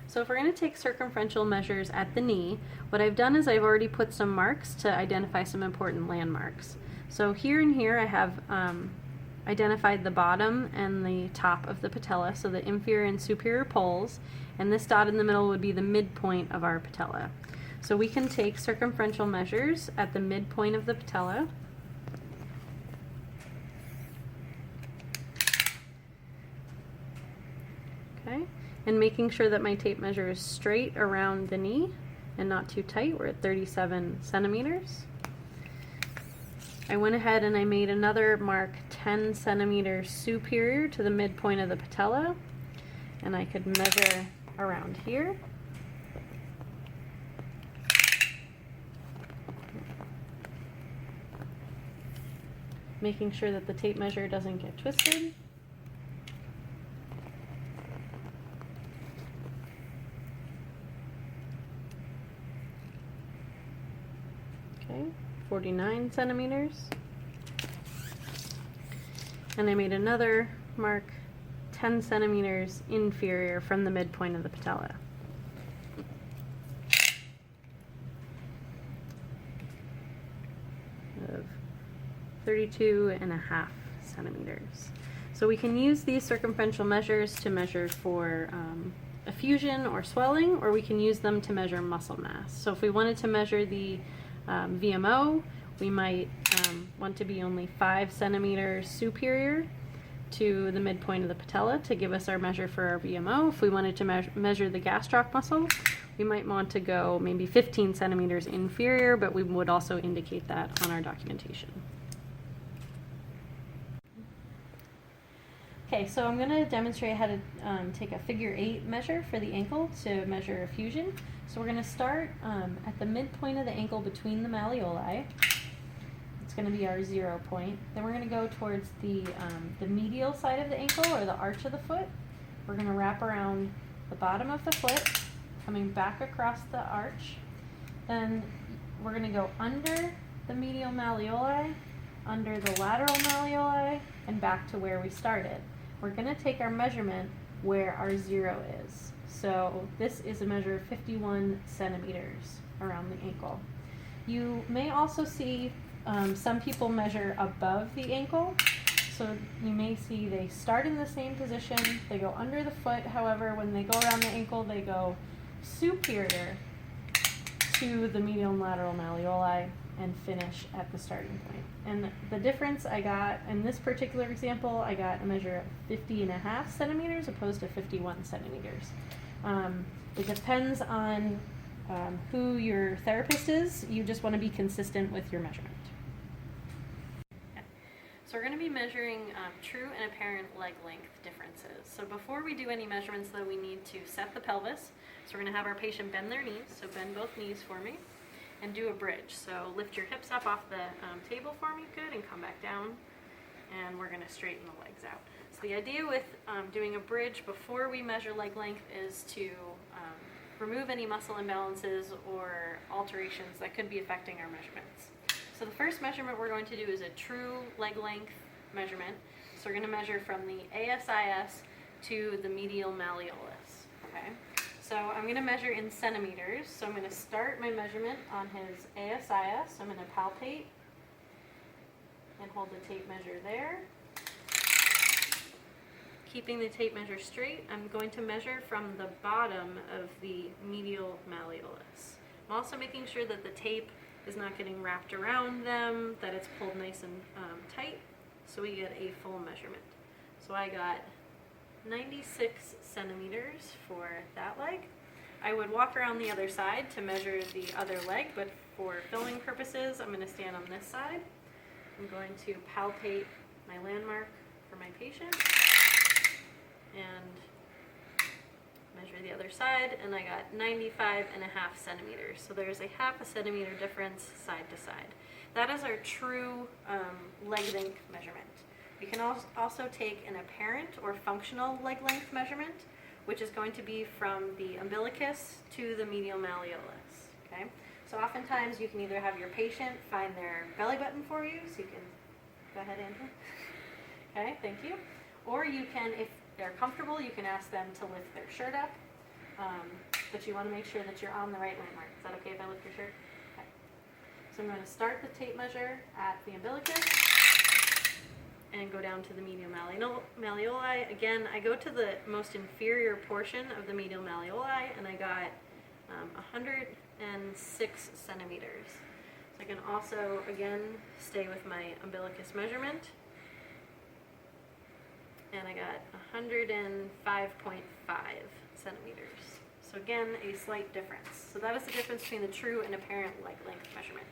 So if we're going to take circumferential measures at the knee, what I've done is I've already put some marks to identify some important landmarks. So here and here I have identified the bottom and the top of the patella, so the inferior and superior poles, and this dot in the middle would be the midpoint of our patella. So we can take circumferential measures at the midpoint of the patella. Okay, and making sure that my tape measure is straight around the knee and not too tight. We're at 37 centimeters. I went ahead and I made another mark 10 centimeters superior to the midpoint of the patella, and I could measure around here. Making sure that the tape measure doesn't get twisted. Okay, 49 centimeters. And I made another mark 10 centimeters inferior from the midpoint of the patella. Of 32.5 centimeters. So we can use these circumferential measures to measure for effusion or swelling, or we can use them to measure muscle mass. So if we wanted to measure the VMO, we might want to be only 5 centimeters superior to the midpoint of the patella to give us our measure for our VMO. If we wanted to measure the gastroc muscle, we might want to go maybe 15 centimeters inferior, but we would also indicate that on our documentation. Okay, so I'm going to demonstrate how to take a figure 8 measure for the ankle to measure effusion. So we're going to start at the midpoint of the ankle between the malleoli. It's going to be our 0 point. Then we're going to go towards the medial side of the ankle, or the arch of the foot. We're going to wrap around the bottom of the foot, coming back across the arch. Then we're going to go under the medial malleoli, under the lateral malleoli, and back to where we started. We're going to take our measurement where our 0 is. So this is a measure of 51 centimeters around the ankle. You may also see some people measure above the ankle. So you may see they start in the same position, they go under the foot, however when they go around the ankle they go superior to the medial and lateral malleoli and finish at the starting point. And the difference I got in this particular example, I got a measure of 50.5 centimeters opposed to 51 centimeters. It depends on who your therapist is. You just want to be consistent with your measurement. Okay. So we're going to be measuring true and apparent leg length differences. So before we do any measurements though, we need to set the pelvis. So we're going to have our patient bend their knees, so bend both knees for me, and do a bridge. So lift your hips up off the table for me, good, and come back down, and we're going to straighten the legs out. So the idea with doing a bridge before we measure leg length is to remove any muscle imbalances or alterations that could be affecting our measurements. So the first measurement we're going to do is a true leg length measurement. So we're going to measure from the ASIS to the medial malleolus. Okay. So I'm going to measure in centimeters. So I'm going to start my measurement on his ASIS. So I'm going to palpate and hold the tape measure there. Keeping the tape measure straight, I'm going to measure from the bottom of the medial malleolus. I'm also making sure that the tape is not getting wrapped around them, that it's pulled nice and tight, so we get a full measurement. So I got 96 centimeters for that leg. I would walk around the other side to measure the other leg, but for filming purposes, I'm going to stand on this side. I'm going to palpate my landmark for my patient and measure the other side, and I got 95.5 centimeters. So there's a 0.5 centimeter difference side to side. That is our true leg length measurement. We can also take an apparent or functional leg length measurement, which is going to be from the umbilicus to the medial malleolus. Okay? So oftentimes you can either have your patient find their belly button for you, so you can, go ahead Andrew. Okay, thank you. Or you can, if they're comfortable, you can ask them to lift their shirt up but you want to make sure that you're on the right landmark. Is that okay if I lift your shirt? Okay. So I'm going to start the tape measure at the umbilicus and go down to the medial malleoli. Again, I go to the most inferior portion of the medial malleoli, and I got 106 centimeters. So I can also, again, stay with my umbilicus measurement. And I got 105.5 centimeters. So again, a slight difference. So that is the difference between the true and apparent leg length measurement.